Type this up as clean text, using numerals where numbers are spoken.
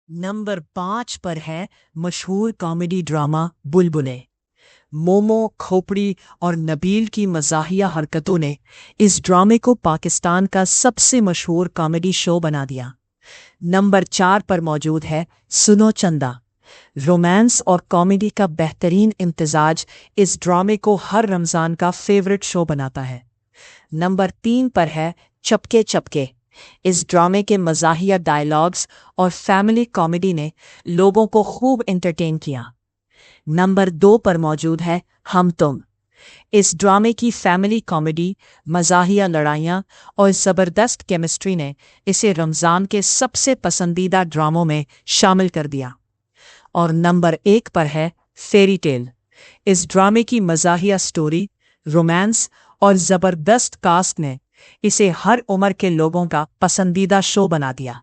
Number 5 पर है मशहूर कॉमेडी ड्रामा बुलबुलें। मोमो, खोपड़ी और नबील की मज़ाहिया हरकतों ने इस ड्रामे को पाकिस्तान का सबसे मशहूर कॉमेडी शो बना दिया। नंबर 4 पर मौजूद है सुनो चंदा। रोमांस और कॉमेडी का बेहतरीन इम्तिजाज इस ड्रामे को हर रमज़ान का फेवरेट शो बनाता है। नंबर 3 पर है चपके चपके। इस ड्रामे के मज़ाहिया डायलॉग्स और फैमिली कॉमेडी ने लोगों को खूब एंटरटेन किया। नंबर 2 पर मौजूद है हम तुम। इस ड्रामे की फैमिली कॉमेडी, मज़ाहिया लड़ाइयाँ और ज़बरदस्त केमिस्ट्री ने इसे रमज़ान के सबसे पसंदीदा ड्रामों में शामिल कर दिया। और नंबर 1 पर है फेरी टेल। इस ड्रामे की मज़ाहिया स्टोरी, रोमांस और ज़बरदस्त कास्ट ने इसे हर उम्र के लोगों का पसंदीदा शो बना दिया।